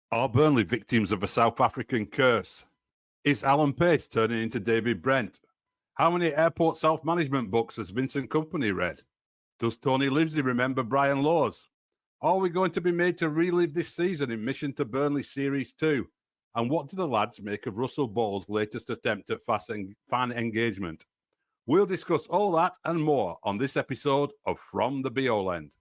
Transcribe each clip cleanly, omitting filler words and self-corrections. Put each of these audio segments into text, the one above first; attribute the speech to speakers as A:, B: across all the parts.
A: Are Burnley victims of a South African curse? Is Alan Pace turning into David Brent? How many airport self-management books has Vincent Kompany read? Does Tony Livesey remember Brian Laws? Are we going to be made to relive this season in Mission to Burnley Series 2? And what do the lads make of Russell Ball's latest attempt at fan engagement? We'll discuss all that and more on this episode of From the Beole End.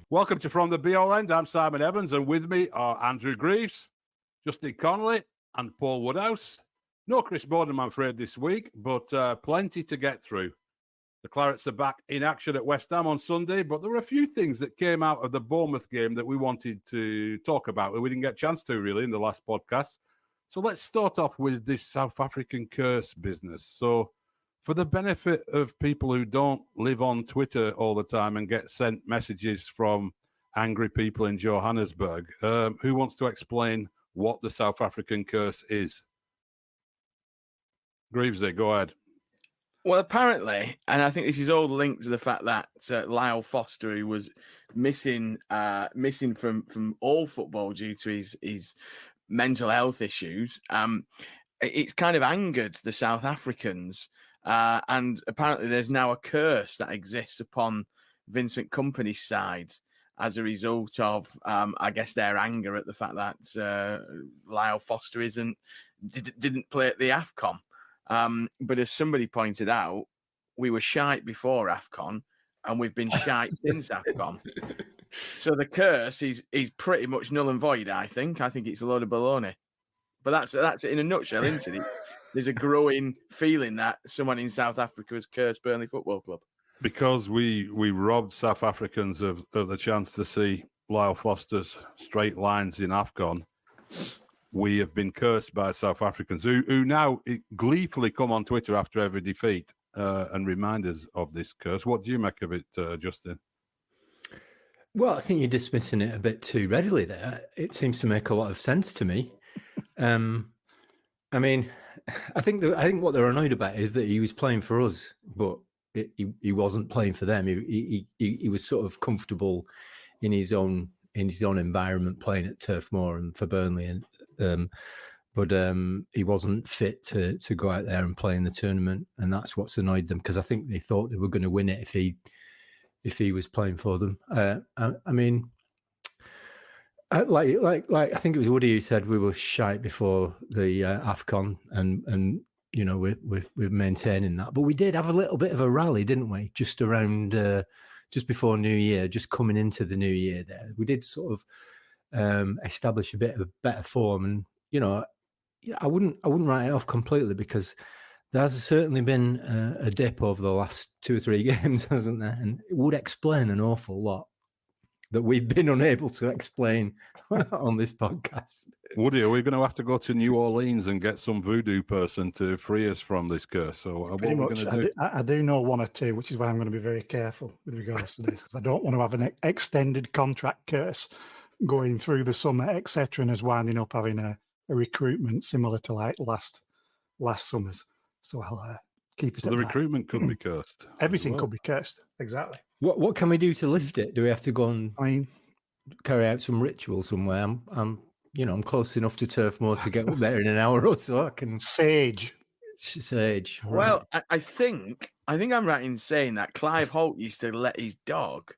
A: Welcome to From the Beole End. I'm Simon Evans, and with me are Andrew Greaves, Justin Connolly, and Paul Woodhouse. No Chris Borden, I'm afraid, this week, but plenty to get through. The Clarets are back in action at West Ham on Sunday, but there were a few things that came out of the Bournemouth game that we wanted to talk about that we didn't get a chance to, really, in the last podcast. So let's start off with this South African curse business. So, for the benefit of people who don't live on Twitter all the time and get sent messages from angry people in Johannesburg, who wants to explain what the South African curse is? Greavesy, go ahead.
B: Well, apparently, and I think this is all linked to the fact that Lyle Foster, who was missing from all football due to his mental health issues, it's kind of angered the South Africans. And apparently there's now a curse that exists upon Vincent Kompany's side as a result of, I guess, their anger at the fact that Lyle Foster didn't play at the AFCON. But as somebody pointed out, we were shite before AFCON and we've been shite since AFCON. So the curse is pretty much null and void, I think. I think it's a load of baloney. But that's it in a nutshell, isn't it? There's a growing feeling that someone in South Africa has cursed Burnley Football Club.
A: Because we robbed South Africans of the chance to see Lyle Foster's straight lines in AFCON, we have been cursed by South Africans who now gleefully come on Twitter after every defeat and remind us of this curse. What do you make of it, Justin?
C: Well, I think you're dismissing it a bit too readily there. It seems to make a lot of sense to me. I mean, I think what they're annoyed about is that he was playing for us, but he wasn't playing for them. He was sort of comfortable in his own environment, playing at Turf Moor and for Burnley, but he wasn't fit to go out there and play in the tournament, and that's what's annoyed them, because I think they thought they were going to win it if he was playing for them. I mean, like I think it was Woody who said we were shite before the AFCON, and you know we're maintaining that. But we did have a little bit of a rally, didn't we? Just around just before New Year, just coming into the New Year. There, we did sort of establish a bit of better form, and you know, I wouldn't write it off completely, because there has certainly been a dip over the last 2 or 3 games, hasn't there? And it would explain an awful lot that we've been unable to explain on this podcast.
A: Woody, are we going to have to go to New Orleans and get some voodoo person to free us from this curse? So what are we going to do?
D: I do know 1 or 2, which is why I'm going to be very careful with regards to this, because I don't want to have an extended contract curse going through the summer, etc., and us winding up having a recruitment similar to like last summer's. So I'll keep it. So
A: the recruitment could be cursed.
D: Everything could be cursed. Exactly.
C: What can we do to lift it? Do we have to go and carry out some ritual somewhere? I'm close enough to Turf Moor to get up there in an hour or so. I can
D: Sage.
C: Right.
B: Well, I think I'm right in saying that Clive Holt used to let his dog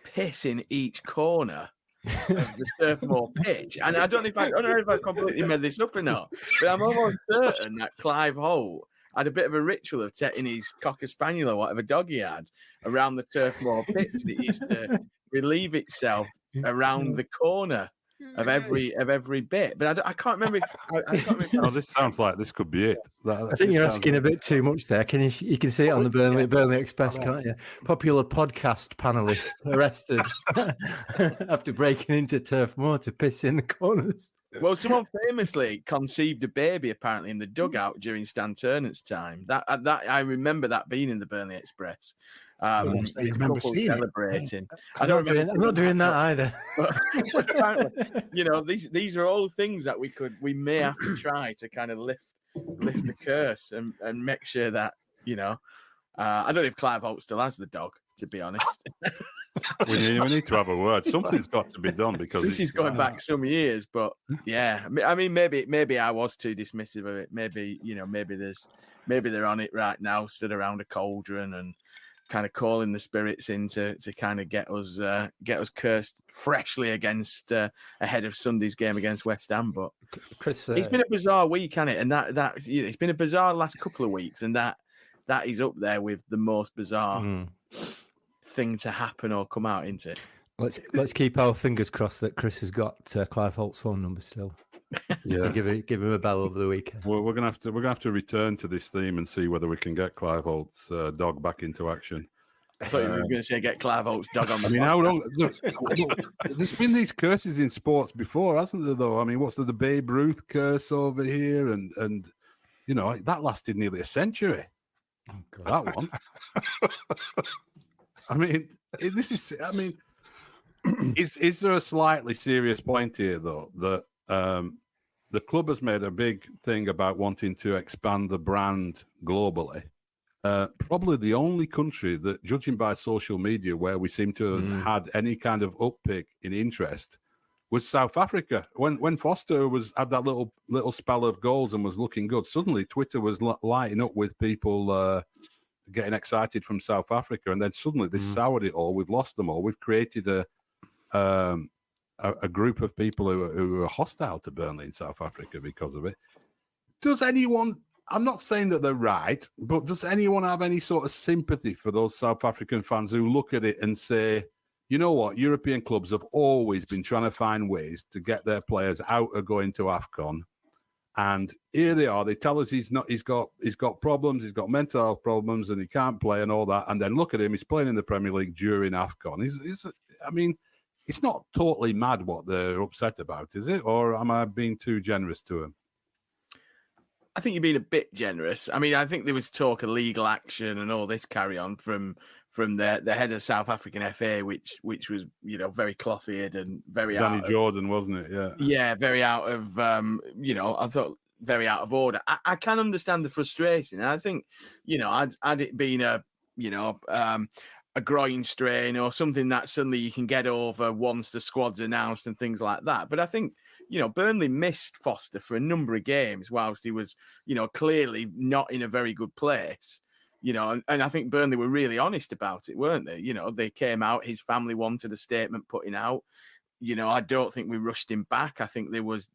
B: piss in each corner of the Turf Moor pitch, and I don't know if I completely made this up or not, but I'm almost certain that Clive Holt had a bit of a ritual of taking his Cocker Spaniel or whatever dog he had around the Turf Moor pitch that he used to relieve itself around the corner of every bit. But I can't remember if I can't remember.
A: Oh, this sounds like this could be it.
C: I think you're asking a bit too much there. You can see it on the Burnley Express, can't you? Popular podcast panelist arrested after breaking into Turf Moor to piss in the corners.
B: Well, someone famously conceived a baby apparently in the dugout during Stan Turner's time. That I remember that being in the Burnley Express.
D: You remember seeing
B: celebrating.
C: I'm not doing that either.
B: But apparently, these are all things that we may have to try to kind of lift the curse and make sure that I don't know if Clive Holt still has the dog, to be honest.
A: We need to have a word. Something's got to be done because
B: this is going back some years. But yeah, I mean, maybe I was too dismissive of it. Maybe maybe they're on it right now, stood around a cauldron and kind of calling the spirits in to kind of get us cursed freshly against ahead of Sunday's game against West Ham. But
C: Chris,
B: it's been a bizarre week, hasn't it? And that it's been a bizarre last couple of weeks, and that is up there with the most bizarre thing to happen or come out into.
C: Let's keep our fingers crossed that Chris has got Clive Holt's phone number still. Yeah, give him a bell over the weekend.
A: Well, we're gonna have to return to this theme and see whether we can get Clive Holt's dog back into action.
B: I thought you were going to say get Clive Holt's dog on the.
A: I mean, how long? There's been these curses in sports before, hasn't there? Though, I mean, what's the Babe Ruth curse over here, and that lasted nearly a century.
C: Oh, God.
A: That one. I mean, this is. I mean, is there a slightly serious point here though that the club has made a big thing about wanting to expand the brand globally? Probably the only country that, judging by social media, where we seem to have had any kind of uptick in interest was South Africa. When Foster had that little spell of goals and was looking good, suddenly Twitter was lighting up with people getting excited from South Africa, and then suddenly this soured it all. We've lost them all. We've created a group of people who are hostile to Burnley in South Africa because of it. Does anyone? I'm not saying that they're right, but does anyone have any sort of sympathy for those South African fans who look at it and say, you know what, European clubs have always been trying to find ways to get their players out of going to AFCON, and here they are. They tell us he's got problems, he's got mental health problems, and he can't play and all that. And then look at him, he's playing in the Premier League during AFCON. I mean, it's not totally mad what they're upset about, is it? Or am I being too generous to him?
B: I think you're being a bit generous. I mean, I think there was talk of legal action and all this carry on from the head of South African FA, which was very cloth-eared and very
A: Danny Jordan, wasn't it? Yeah,
B: yeah, very out of I thought very out of order. I can understand the frustration, and I think had it been a groin strain or something that suddenly you can get over once the squad's announced and things like that. But I think Burnley missed Foster for a number of games whilst he was, clearly not in a very good place. And I think Burnley were really honest about it, weren't they? They came out, his family wanted a statement putting out. I don't think we rushed him back. I think there was,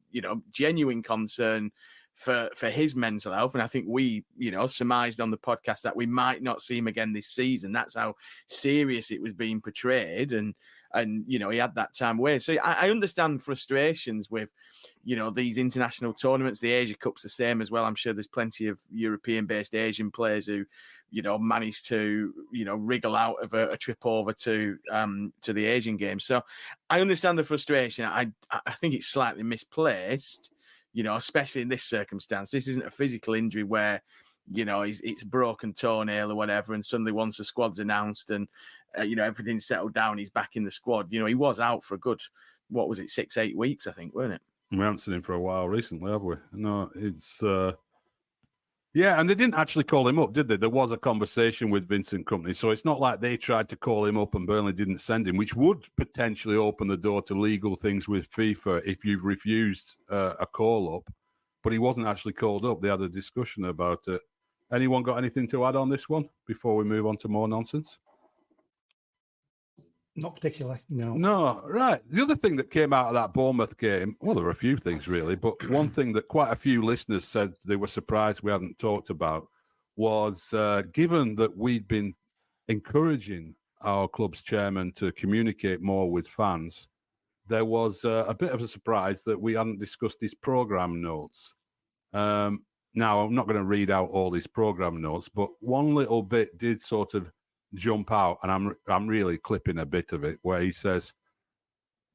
B: genuine concern for his mental health. And I think we, surmised on the podcast that we might not see him again this season. That's how serious it was being portrayed. And he had that time away. So I understand frustrations with, these international tournaments. The Asia Cup's the same as well. I'm sure there's plenty of European-based Asian players who, managed to, wriggle out of a trip over to the Asian Games. So I understand the frustration. I think it's slightly misplaced, especially in this circumstance. This isn't a physical injury where, it's a broken toenail or whatever, and suddenly once the squad's announced and everything's settled down, he's back in the squad. He was out for a good, 6-8 weeks, I think, weren't it?
A: We haven't seen him for a while recently, have we? No, it's yeah, and they didn't actually call him up, did they? There was a conversation with Vincent Kompany, so it's not like they tried to call him up and Burnley didn't send him, which would potentially open the door to legal things with FIFA if you've refused a call up. But he wasn't actually called up. They had a discussion about it. Anyone got anything to add on this one before we move on to more nonsense?
D: Not particularly, no.
A: No, right. The other thing that came out of that Bournemouth game, well, there were a few things really, but one thing that quite a few listeners said they were surprised we hadn't talked about was given that we'd been encouraging our club's chairman to communicate more with fans, there was a bit of a surprise that we hadn't discussed his programme notes. Now, I'm not going to read out all his programme notes, but one little bit did sort of jump out, and I'm really clipping a bit of it, where he says,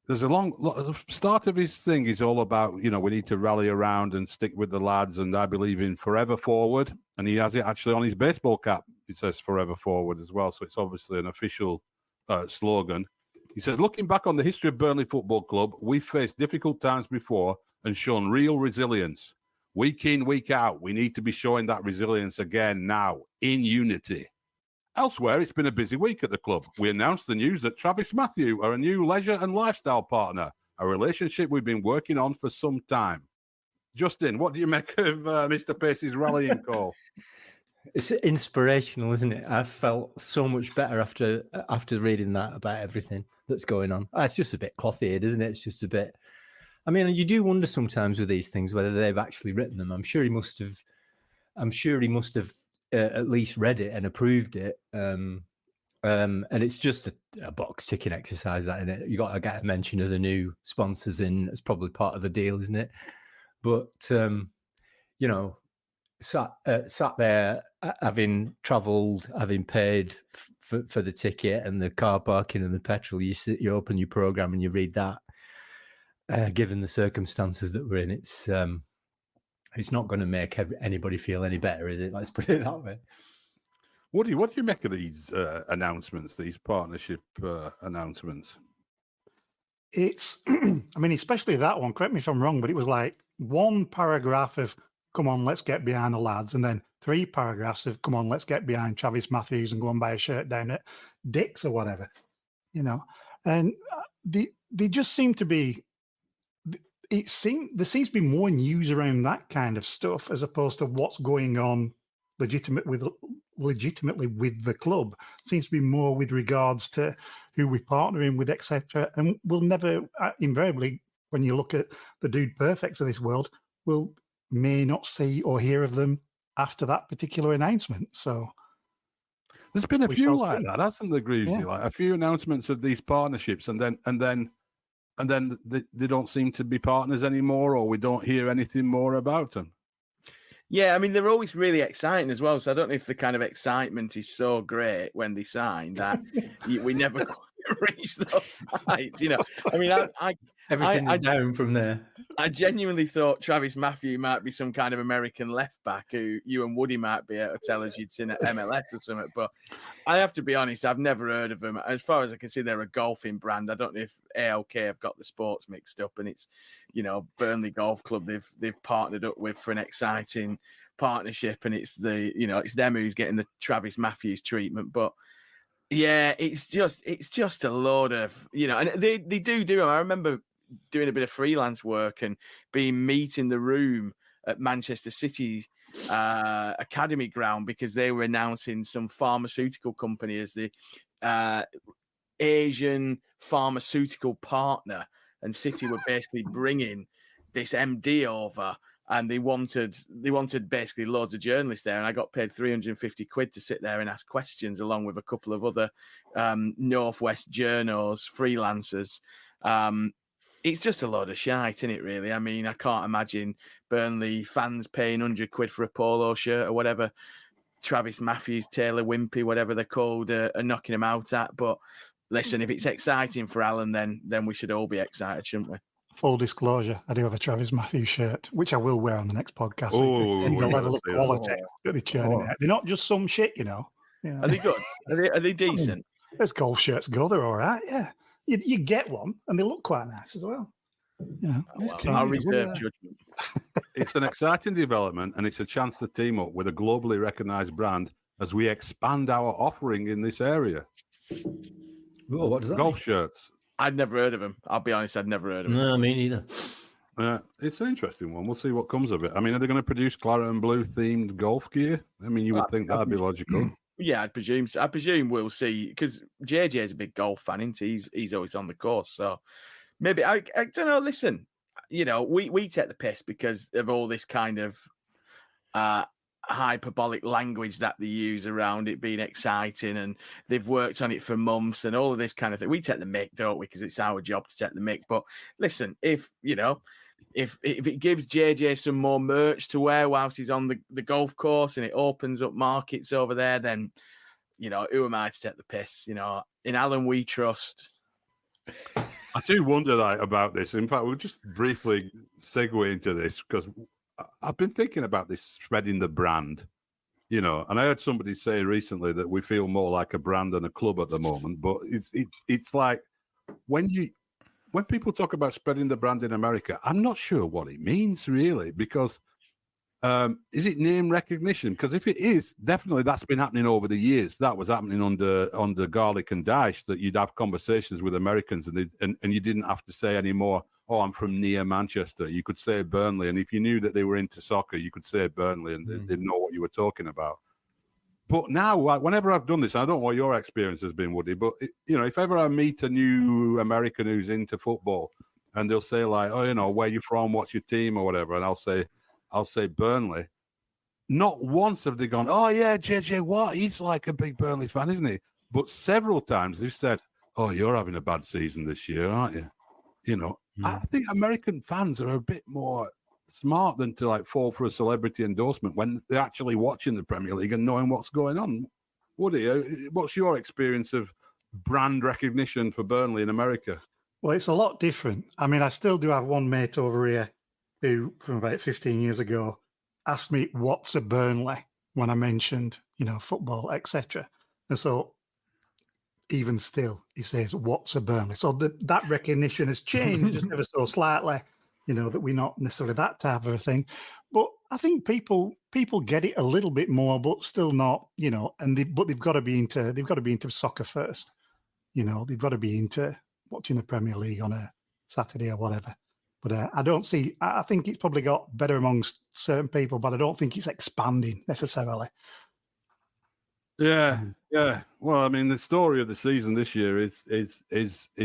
A: there's the start of his thing is all about, we need to rally around and stick with the lads, and I believe in forever forward. And he has it actually on his baseball cap. It says forever forward as well. So it's obviously an official slogan. He says, looking back on the history of Burnley Football Club, we've faced difficult times before and shown real resilience. Week in, week out, we need to be showing that resilience again now, in unity. Elsewhere, it's been a busy week at the club. We announced the news that Travis Matthew are a new leisure and lifestyle partner, a relationship we've been working on for some time. Justin, what do you make of Mr. Pace's rallying call?
C: It's inspirational, isn't it? I felt so much better after reading that about everything that's going on. It's just a bit cloth-eared, isn't it? It's just a bit... I mean, you do wonder sometimes with these things whether they've actually written them. I'm sure he must have at least read it and approved it. And it's just a box ticking exercise, that, isn't it? You got to get a mention of the new sponsors in. It's probably part of the deal, isn't it? But sat there, having travelled, having paid for the ticket and the car parking and the petrol, you open your programme and you read that. Given the circumstances that we're in, it's not going to make anybody feel any better, is it? Let's put it that way.
A: What do you make of these announcements, these partnership announcements?
D: It's, I mean, especially that one, correct me if I'm wrong, but it was like one paragraph of, come on, let's get behind the lads, and then 3 paragraphs of, come on, let's get behind Travis Matthews and go and buy a shirt down at Dick's or whatever, and they just seem to be, there seems to be more news around that kind of stuff as opposed to what's going on legitimately with the club. It seems to be more with regards to who we're partnering with, etc. And we'll never, invariably, when you look at the dude perfects of this world, we'll may not see or hear of them after that particular announcement. So
A: there's been a few like that, hasn't there, Greavesy? Yeah. Like a few announcements of these partnerships, and then they don't seem to be partners anymore, or we don't hear anything more about them.
B: Yeah, I mean, they're always really exciting as well. So I don't know if the kind of excitement is so great when they sign that we never reach those heights. I mean,
C: everything down from there.
B: I genuinely thought Travis Matthew might be some kind of American left back who you and Woody might be able to tell us you'd seen at MLS or something. But I have to be honest, I've never heard of them. As far as I can see, they're a golfing brand. I don't know if ALK have got the sports mixed up, and it's, Burnley Golf Club they've partnered up with for an exciting partnership, and it's it's them who's getting the Travis Matthews treatment. But yeah, it's just a load of, and they do. I remember doing a bit of freelance work and being meat in the room at Manchester City Academy ground because they were announcing some pharmaceutical company as the Asian pharmaceutical partner, and City were basically bringing this MD over, and they wanted basically loads of journalists there, and I got paid 350 quid to sit there and ask questions along with a couple of other Northwest journos, freelancers. It's just a load of shite, isn't it, really? I mean, I can't imagine Burnley fans paying 100 quid for a polo shirt or whatever Travis Matthews, Taylor Wimpey, whatever they're called, are knocking him out at. But listen, if it's exciting for Alan, then we should all be excited, shouldn't we?
D: Full disclosure, I do have a Travis Matthews shirt, which I will wear on the next podcast.
A: Oh,
D: the level of quality that they're churning out. They're not just some shit,
B: Are they good? Are they decent?
D: As golf shirts go, they're all right, yeah. You get one, and they look quite nice as well.
B: I'll reserve judgment.
A: It's an exciting development, and it's a chance to team up with a globally recognised brand as we expand our offering in this area.
C: Oh, what does that
A: golf
C: mean?
A: Shirts.
B: I'd never heard of him. I'll be honest, I'd never heard of him.
C: No, me neither.
A: It's an interesting one. We'll see what comes of it. I mean, are they going to produce claret and blue themed golf gear? I mean, you would think that'd be logical.
B: Yeah, I presume we'll see, because JJ is a big golf fan, isn't he? He's always on the course, so maybe I don't know. Listen, we take the piss because of all this kind of hyperbolic language that they use around it being exciting, and they've worked on it for months and all of this kind of thing. We take the mick, don't we? Because it's our job to take the mick. But listen, if it gives JJ some more merch to wear whilst he's on the golf course and it opens up markets over there, then, who am I to take the piss? In Alan we trust.
A: I do wonder about this. In fact, we'll just briefly segue into this because I've been thinking about this spreading the brand, and I heard somebody say recently that we feel more like a brand than a club at the moment. But it's like when people talk about spreading the brand in America, I'm not sure what it means really, because is it name recognition? Because if it is, definitely that's been happening over the years. That was happening under Garlic and Dyche, that you'd have conversations with Americans and you didn't have to say anymore, oh, I'm from near Manchester. You could say Burnley. And if you knew that they were into soccer, you could say Burnley and they didn't know what you were talking about. But now, whenever I've done this, I don't know what your experience has been, Woody, but, if ever I meet a new American who's into football and they'll say like, oh, where you from, what's your team or whatever, and I'll say Burnley. Not once have they gone, oh, yeah, JJ Watt, he's like a big Burnley fan, isn't he? But several times they've said, oh, you're having a bad season this year, aren't you? I think American fans are a bit more smart than to fall for a celebrity endorsement when they're actually watching the Premier League and knowing what's going on. Woody, what's your experience of brand recognition for Burnley in America?
D: Well, it's a lot different. I mean, I still do have one mate over here who, from about 15 years ago, asked me what's a Burnley when I mentioned, football, etc. And so even still, he says, what's a Burnley? So that recognition has changed just ever so slightly, that we're not necessarily that type of a thing. But I think people get it a little bit more, but still not, but they've got to be into soccer first. They've got to be into watching the Premier League on a Saturday or whatever. But I think it's probably got better amongst certain people, but I don't think it's expanding necessarily.
A: Yeah. Well, I mean, the story of the season this year is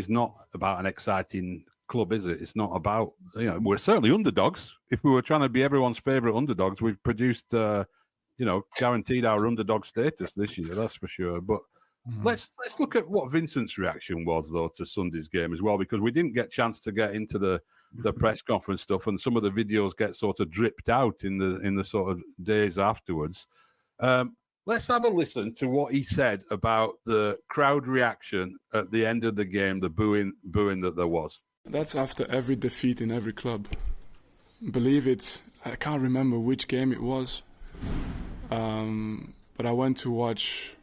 A: not about an exciting club, is it? It's not about, we're certainly underdogs. If we were trying to be everyone's favourite underdogs, we've produced, guaranteed our underdog status this year, that's for sure. But let's look at what Vincent's reaction was, though, to Sunday's game as well, because we didn't get a chance to get into the press conference stuff, and some of the videos get sort of dripped out in the sort of days afterwards. Let's have a listen to what he said about the crowd reaction at the end of the game, the booing that there was.
E: That's after every defeat in every club. Believe it, I can't remember which game it was, but I went to watch,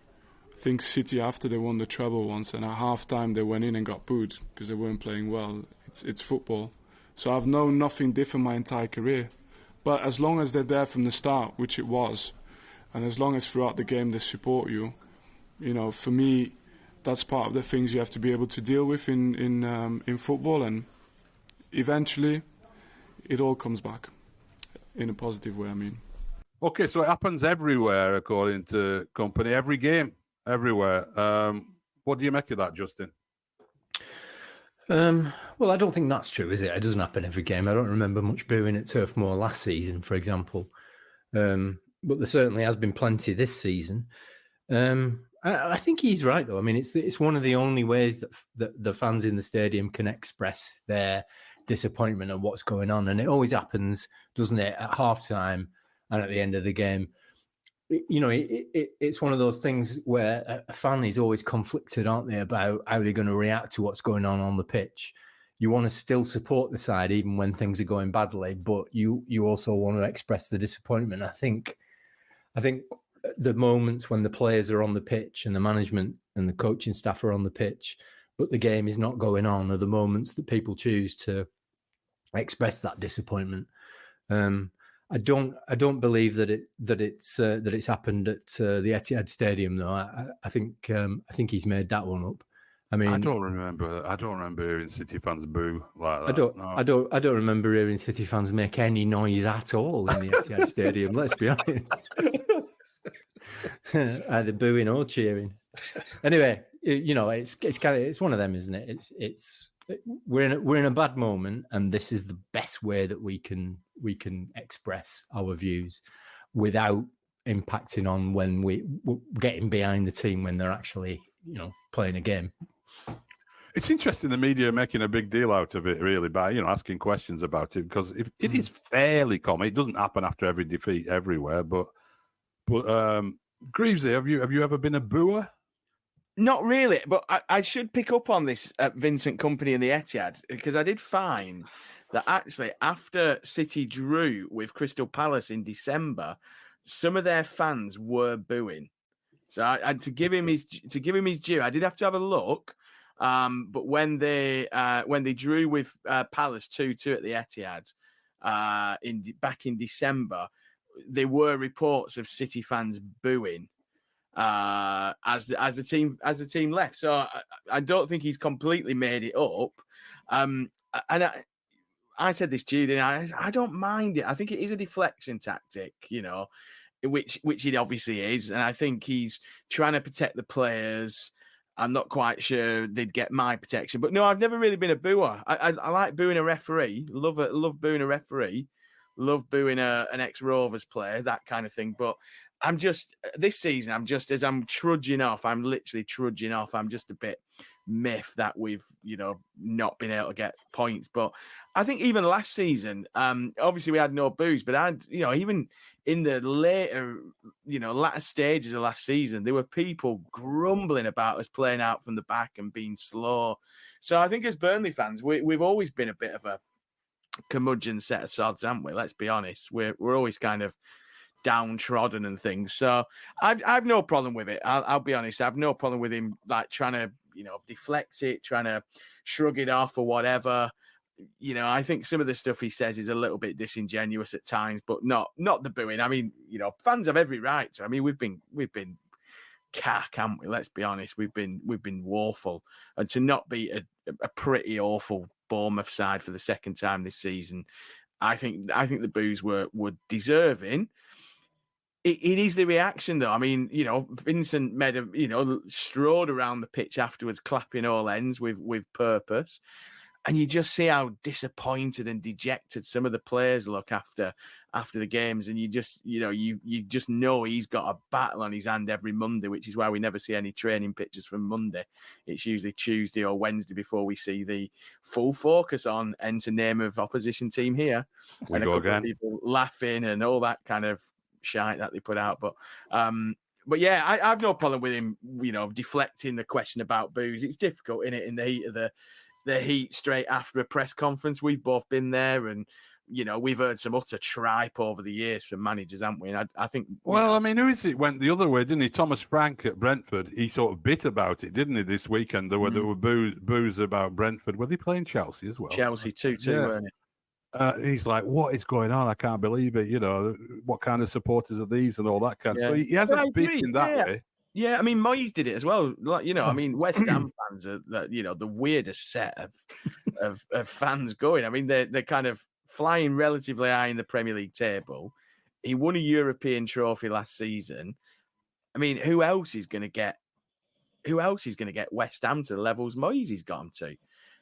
E: I think, City after they won the treble once, and at half-time they went in and got booed because they weren't playing well. It's football. So I've known nothing different my entire career. But as long as they're there from the start, which it was, and as long as throughout the game they support you, for me, that's part of the things you have to be able to deal with in football, and eventually it all comes back in a positive way, I mean.
A: Okay, so it happens everywhere, according to Company, every game, everywhere. What do you make of that, Justin?
C: Well, I don't think that's true, is it? It doesn't happen every game. I don't remember much booing at Turf Moor last season, for example. But there certainly has been plenty this season. I think he's right, though. I mean, it's one of the only ways that the fans in the stadium can express their disappointment at what's going on. And it always happens, doesn't it, at halftime and at the end of the game. It's one of those things where a fan is always conflicted, aren't they, about how they're going to react to what's going on the pitch. You want to still support the side even when things are going badly, but you also want to express the disappointment. I think the moments when the players are on the pitch and the management and the coaching staff are on the pitch, but the game is not going on, are the moments that people choose to express that disappointment. I don't believe that it's happened at the Etihad Stadium, though. I think he's made that one up. I mean,
A: I don't remember hearing City fans boo like that.
C: I don't remember hearing City fans make any noise at all in the Etihad Stadium. Let's be honest, either booing or cheering. Anyway, it's one of them, isn't it? We're in a bad moment, and this is the best way that we can express our views without impacting on when we're getting behind the team when they're actually, playing a game.
A: It's interesting the media are making a big deal out of it, really, by asking questions about it, because if it is fairly common. It doesn't happen after every defeat everywhere, but Greavesy, have you ever been a booer?
B: Not really, but I should pick up on this Vincent Kompany and the Etihad, because I did find that actually after City drew with Crystal Palace in December, some of their fans were booing. So I to give him his due, I did have to have a look. But when they drew with Palace 2-2 at the Etihad back in December, there were reports of City fans booing as the team left. So I don't think he's completely made it up. And I said this to you, didn't I don't mind it. I think it is a deflection tactic, which it obviously is. And I think he's trying to protect the players. I'm not quite sure they'd get my protection. But no, I've never really been a booer. I like booing a referee. Love booing a referee. Love booing an ex-Rovers player, that kind of thing. But I'm just, this season, as I'm trudging off, I'm literally trudging off. I'm just a bit miffed that we've, not been able to get points. But I think even last season, obviously we had no boos, but even in the later stages of last season, there were people grumbling about us playing out from the back and being slow. So I think as Burnley fans, we've always been a bit of a curmudgeon set of sods, haven't we? Let's be honest. We're always kind of downtrodden and things. So I've no problem with it. I'll be honest. I've no problem with him like trying to, deflect it, trying to shrug it off or whatever. I think some of the stuff he says is a little bit disingenuous at times, but not the booing. I mean, fans have every right to. I mean, we've been cack, haven't we? Let's be honest. We've been woeful, and to not beat a pretty awful Bournemouth side for the second time this season, I think the boos were deserving. It is the reaction, though. I mean, Vincent strode around the pitch afterwards, clapping all ends with purpose. And you just see how disappointed and dejected some of the players look after the games. And you just know he's got a battle on his hand every Monday, which is why we never see any training pictures from Monday. It's usually Tuesday or Wednesday before we see the full focus on enter name of opposition team here.
A: We go again.
B: People laughing and all that kind of shite that they put out. But yeah, I have no problem with him, deflecting the question about boos. It's difficult, isn't it, in the heat of the heat straight after a press conference. We've both been there, and we've heard some utter tripe over the years from managers, haven't we? And I think. Well,
A: I mean, who is it? Went the other way, didn't he? Thomas Frank at Brentford. He sort of bit about it, didn't he? This weekend, there were boos about Brentford. Were they playing Chelsea as well?
B: Chelsea 2-2, weren't it?
A: He's like, what is going on? I can't believe it. What kind of supporters are these and all that kind of. So he hasn't been in that way.
B: Yeah, I mean, Moyes did it as well. Like, I mean, West Ham fans are the weirdest set of fans going. I mean, they're kind of flying relatively high in the Premier League table. He won a European trophy last season. I mean, who else is going to get West Ham to the levels Moyes has got them to?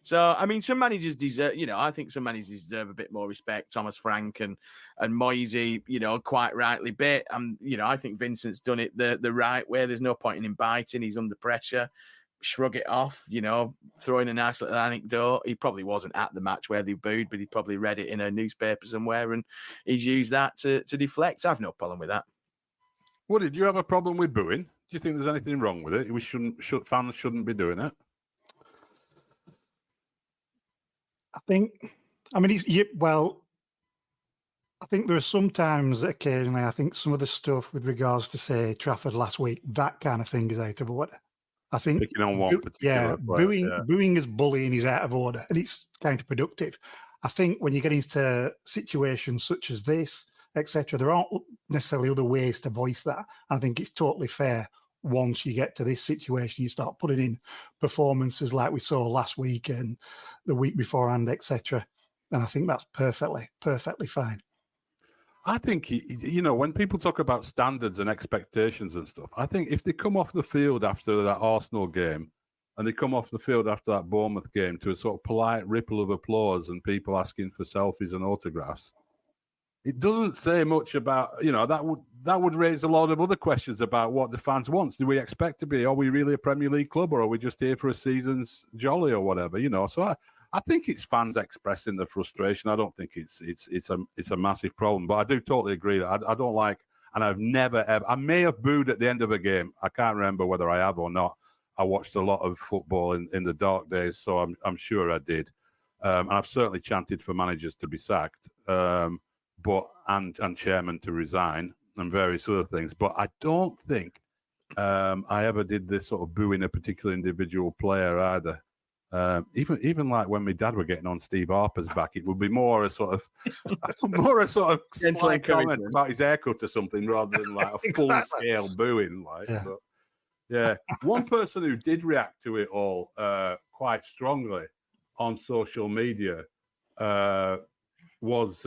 B: So, I mean, some managers deserve, I think some managers deserve a bit more respect. Thomas Frank and Moisey, quite rightly bit. I think Vincent's done it the right way. There's no point in him biting. He's under pressure. Shrug it off, throw in a nice little anecdote. He probably wasn't at the match where they booed, but he probably read it in a newspaper somewhere, and he's used that to deflect. I have no problem with that.
A: Woody, do you have a problem with booing? Do you think there's anything wrong with it? Fans shouldn't be doing it?
D: I think there are sometimes, occasionally, I think some of the stuff with regards to, say, Trafford last week, that kind of thing is out of order. I think
A: picking on one particular player,
D: booing as bullying is out of order, and it's counterproductive. I think when you get into situations such as this, etc., there aren't necessarily other ways to voice that. I think it's totally fair. Once you get to this situation, you start putting in performances like we saw last week and the week beforehand, etc. And I think that's perfectly fine.
A: I think, when people talk about standards and expectations and stuff, I think if they come off the field after that Arsenal game and they come off the field after that Bournemouth game to a sort of polite ripple of applause and people asking for selfies and autographs, it doesn't say much about, that would raise a lot of other questions about what the fans want. Do we expect to be? Are we really a Premier League club, or are we just here for a season's jolly or whatever? So I think it's fans expressing the frustration. I don't think it's a massive problem, but I do totally agree that I don't like, and I've never ever. I may have booed at the end of a game. I can't remember whether I have or not. I watched a lot of football in the dark days, so I'm sure I did. And I've certainly chanted for managers to be sacked, and chairman to resign and various other things. But I don't think I ever did this sort of booing a particular individual player either. Even like when my dad were getting on Steve Harper's back, it would be more a sort of slight comment about his haircut or something, rather than like a full scale booing. But yeah, one person who did react to it all quite strongly on social media was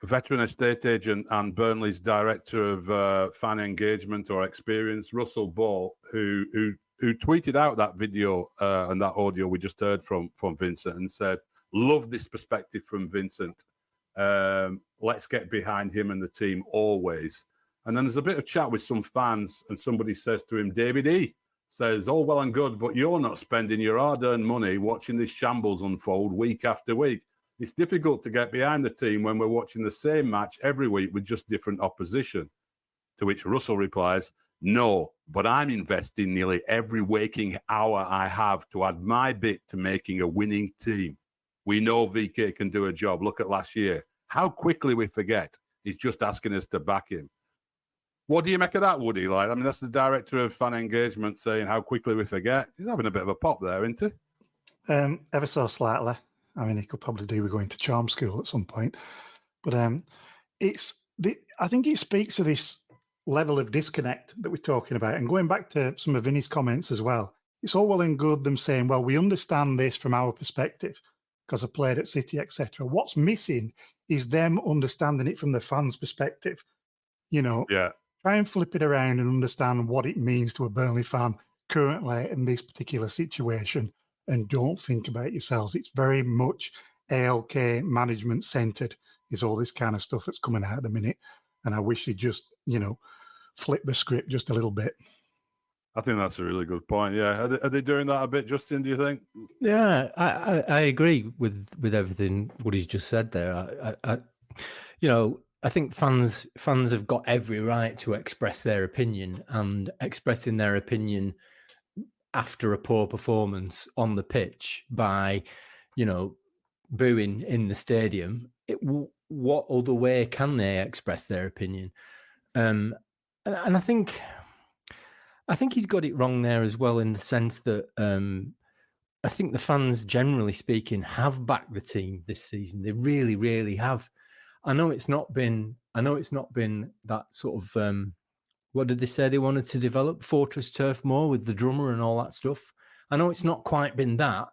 A: veteran estate agent and Burnley's director of fan engagement or experience, Russell Ball, who tweeted out that video and that audio we just heard from Vincent and said, "Love this perspective from Vincent. Let's get behind him and the team always." And then there's a bit of chat with some fans, and somebody says to him, David E. says, "All well and good, but you're not spending your hard-earned money watching this shambles unfold week after week. It's difficult to get behind the team when we're watching the same match every week with just different opposition." To which Russell replies, "No, but I'm investing nearly every waking hour I have to add my bit to making a winning team. We know VK can do a job. Look at last year. How quickly we forget. He's just asking us to back him." What do you make of that, Woody? That's the director of fan engagement saying how quickly we forget. He's having a bit of a pop there, isn't he?
D: Ever so slightly. He could probably do with going to charm school at some point. But I think it speaks to this level of disconnect that we're talking about. And going back to some of Vinny's comments as well, it's all well and good them saying, well, we understand this from our perspective because I played at City, etc. What's missing is them understanding it from the fans' perspective.
A: Yeah.
D: Try and flip it around and understand what it means to a Burnley fan currently in this particular situation, and don't think about yourselves. It's very much ALK management centered is all this kind of stuff that's coming out at the minute. And I wish they'd just, flip the script just a little bit.
A: I think that's a really good point. Yeah. Are they doing that a bit, Justin, do you think?
C: Yeah, I agree with everything Woody's just said there. I think fans have got every right to express their opinion, and expressing their opinion after a poor performance on the pitch by, booing in the stadium. What other way can they express their opinion? And I think he's got it wrong there as well, in the sense that I think the fans, generally speaking, have backed the team this season. They really, really have. I know it's not been that sort of what did they say they wanted to develop? Fortress Turf Moor with the drummer and all that stuff. I know it's not quite been that,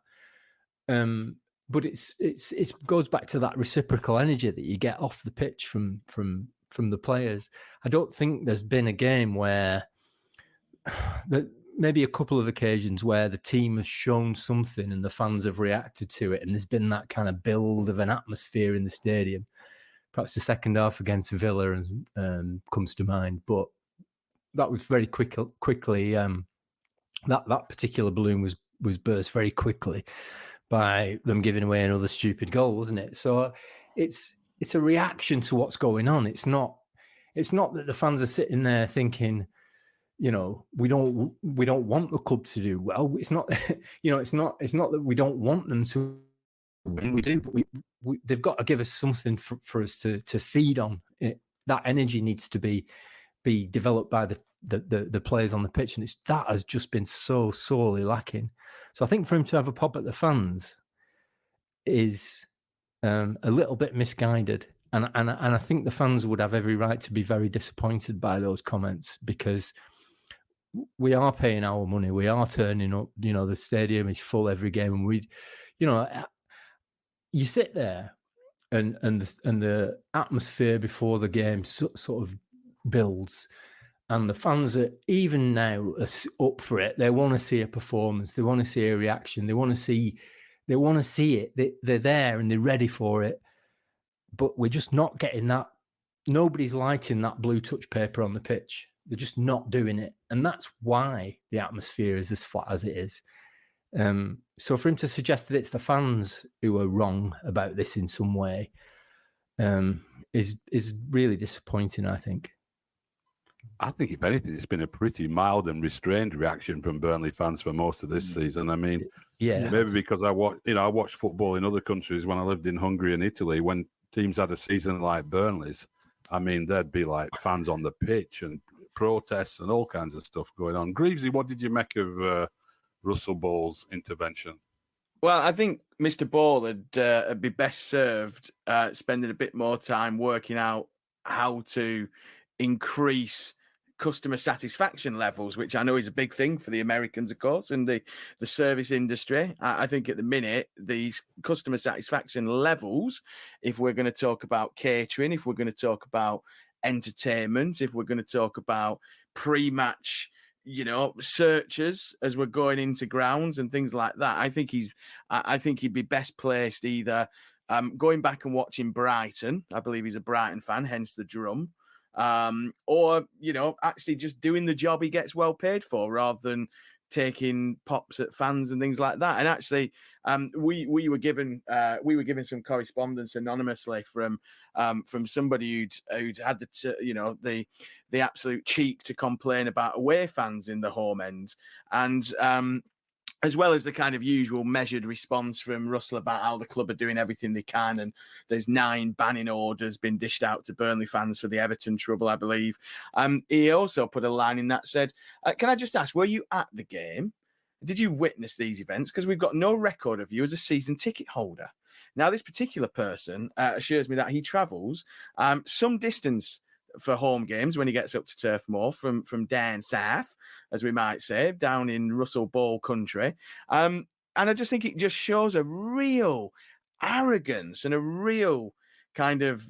C: but it goes back to that reciprocal energy that you get off the pitch from the players. I don't think there's been a game where maybe a couple of occasions where the team has shown something and the fans have reacted to it, and there's been that kind of build of an atmosphere in the stadium. Perhaps the second half against Villa comes to mind, but that was very quickly. That particular balloon was burst very quickly by them giving away another stupid goal, wasn't it? So it's a reaction to what's going on. It's not that the fans are sitting there thinking, we don't want the club to do well. It's not, it's not that we don't want them to win. We do, but they've got to give us something for us to feed on. That energy needs to be developed by the players on the pitch, and that has just been so sorely lacking. So I think for him to have a pop at the fans is a little bit misguided, and I think the fans would have every right to be very disappointed by those comments, because we are paying our money, we are turning up. The stadium is full every game, and you sit there and the atmosphere before the game sort of builds, and the fans are even now up for it. They want to see a performance, they want to see a reaction, they want to see it. They're there and they're ready for it. but we're just not getting that. Nobody's lighting that blue touch paper on the pitch. They're just not doing it. And that's why the atmosphere is as flat as it is. So for him to suggest that it's the fans who are wrong about this in some way is really disappointing, I think.
A: I think, if anything, it's been a pretty mild and restrained reaction from Burnley fans for most of this season. I mean, maybe because I watched football in other countries when I lived in Hungary and Italy. When teams had a season like Burnley's, I mean, there'd be like fans on the pitch and protests and all kinds of stuff going on. Greavesy, what did you make of Russell Ball's intervention?
B: Well, I think Mr. Ball would be best served spending a bit more time working out how to increase customer satisfaction levels, which I know is a big thing for the Americans, of course, and the service industry. I think at the minute, these customer satisfaction levels, if we're going to talk about catering, if we're going to talk about entertainment, if we're going to talk about pre-match, searches as we're going into grounds and things like that, I think he'd be best placed either going back and watching Brighton. I believe he's a Brighton fan, hence the drum. Or actually just doing the job he gets well paid for, rather than taking pops at fans and things like that. And actually, we were given some correspondence anonymously from somebody who'd had the absolute cheek to complain about away fans in the home end, and as well as the kind of usual measured response from Russell about how the club are doing everything they can. And there's 9 banning orders been dished out to Burnley fans for the Everton trouble, I believe. He also put a line in that said, can I just ask, were you at the game? Did you witness these events? Because we've got no record of you as a season ticket holder. Now, this particular person assures me that he travels some distance for home games when he gets up to Turf Moor from down south, as we might say, down in Russell Ball country. And I just think it just shows a real arrogance and a real kind of,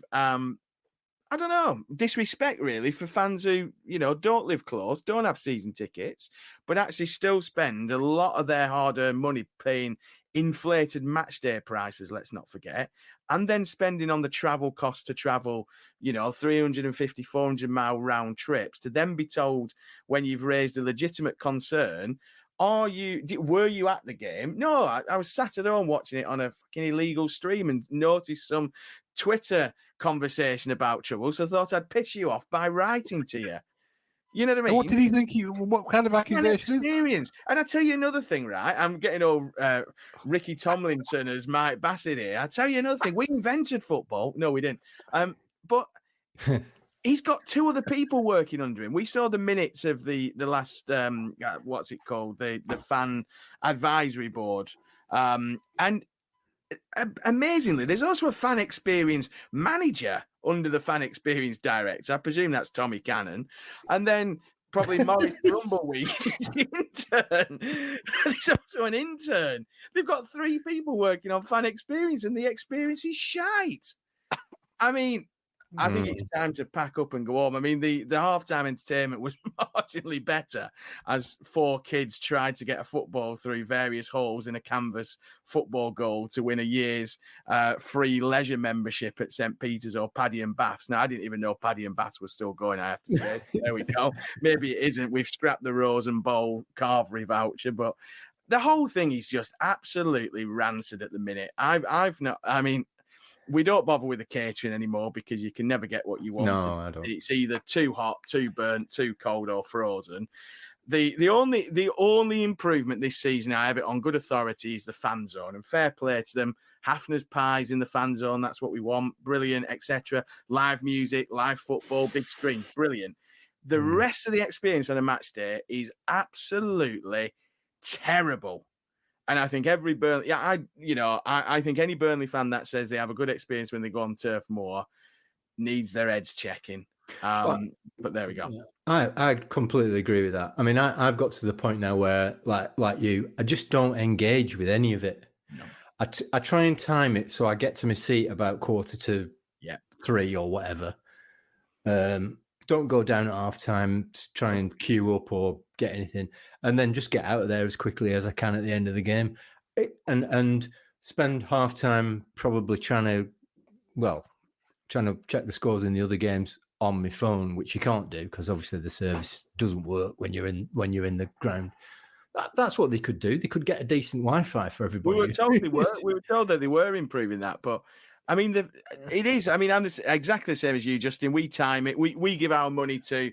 B: disrespect really for fans who, don't live close, don't have season tickets, but actually still spend a lot of their hard-earned money paying inflated match day prices, let's not forget, and then spending on the travel costs to travel, 350, 400 mile round trips, to then be told when you've raised a legitimate concern, were you at the game? No, I was sat at home watching it on a fucking illegal stream and noticed some Twitter conversation about trouble, so I thought I'd piss you off by writing to you. You know what I mean?
A: What did he think? What kind of accusation?
B: Experience. And I tell you another thing, right? I'm getting all Ricky Tomlinson as Mike Bassett here. I tell you another thing. We invented football. No, we didn't. But he's got 2 other people working under him. We saw the minutes of the last what's it called? The fan advisory board. And amazingly, there's also a fan experience manager under the fan experience director. I presume that's Tommy Cannon. And then probably Maurice Rumbleweed is the intern. There's also an intern. They've got 3 people working on fan experience, and the experience is shite. I mean, I think it's time to pack up and go home. I mean, the halftime entertainment was marginally better as 4 kids tried to get a football through various holes in a canvas football goal to win a year's free leisure membership at St. Peter's or Paddy and Baths. Now, I didn't even know Paddy and Baths was still going, I have to say. There we go. Maybe it isn't. We've scrapped the Rose and Bowl Carvery voucher, but the whole thing is just absolutely rancid at the minute. We don't bother with the catering anymore because you can never get what you want.
C: No, I don't.
B: It's either too hot, too burnt, too cold, or frozen. The only improvement this season, I have it on good authority, is the fan zone. And fair play to them. Hafner's pies in the fan zone, that's what we want. Brilliant, etc. Live music, live football, big screen, brilliant. The rest of the experience on a match day is absolutely terrible. And I think every Burnley, I think any Burnley fan that says they have a good experience when they go on Turf Moor needs their heads checking. But there we go.
C: I completely agree with that. I mean, I've got to the point now where, like you, I just don't engage with any of it.
B: No.
C: I try and time it so I get to my seat about 2:45 or whatever. Don't go down at half time to try and queue up or get anything, and then just get out of there as quickly as I can at the end of the game, and spend half time probably trying to, trying to check the scores in the other games on my phone, which you can't do because obviously the service doesn't work when you're in the ground. That's what they could do. They could get a decent Wi-Fi for everybody.
B: We were told they were. We were told that they were improving that, but I mean, it is. I mean, I'm exactly the same as you, Justin. We time it. We give our money to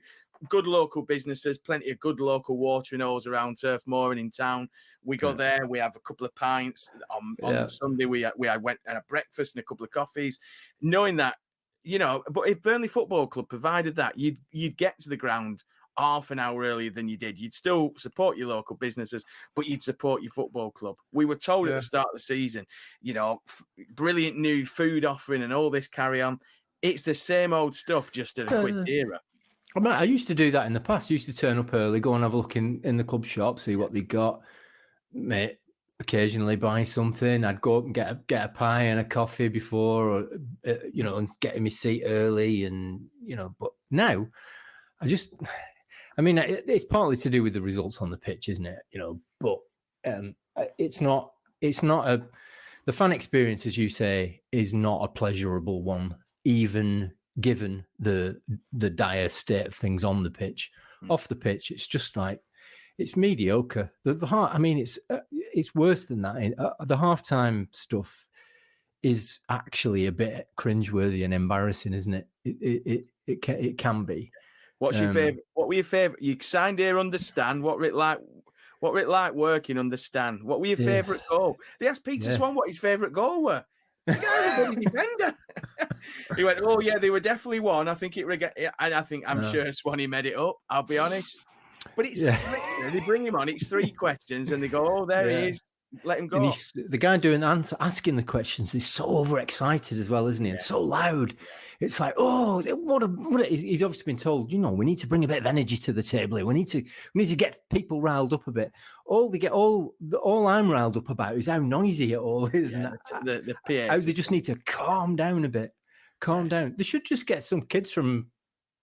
B: good local businesses, plenty of good local watering holes around Turf Moor and in town. We go there. We have a couple of pints on Sunday. We went and a breakfast and a couple of coffees, knowing that, But if Burnley Football Club provided that, you'd get to the ground half an hour earlier than you did. You'd still support your local businesses, but you'd support your football club. We were told at the start of the season, brilliant new food offering and all this carry on. It's the same old stuff, just at a quick era.
C: I used to do that in the past. I used to turn up early, go and have a look in the club shop, see what they got. Mate, occasionally buy something. I'd go up and get a pie and a coffee before, or, and getting my seat early. And, but now it's partly to do with the results on the pitch, isn't it? But it's not the fan experience, as you say, is not a pleasurable one, even given the dire state of things on the pitch. Off the pitch, it's just like, it's mediocre. It's worse than that. The halftime stuff is actually a bit cringeworthy and embarrassing, isn't it? It can be.
B: What's your favorite? What were your favorite? You signed here, understand. What were it like? What were it like working? Understand. What were your favorite goal? They asked Peter Swan what his favorite goal were. The guy was a bloody defender. He went, "Oh yeah, they were definitely one. I think I'm sure Swanee made it up. I'll be honest." But it's they bring him on. It's 3 questions, and they go, "Oh, there he is. Let him go."
C: And the guy doing the answer, asking the questions, is so overexcited as well, isn't he? And so loud. It's like, oh, he's obviously been told, we need to bring a bit of energy to the table here. We need to get people riled up a bit. All I'm riled up about is how noisy it all is, and
B: the PA.
C: How they just need to calm down a bit. Calm down. They should just get some kids from,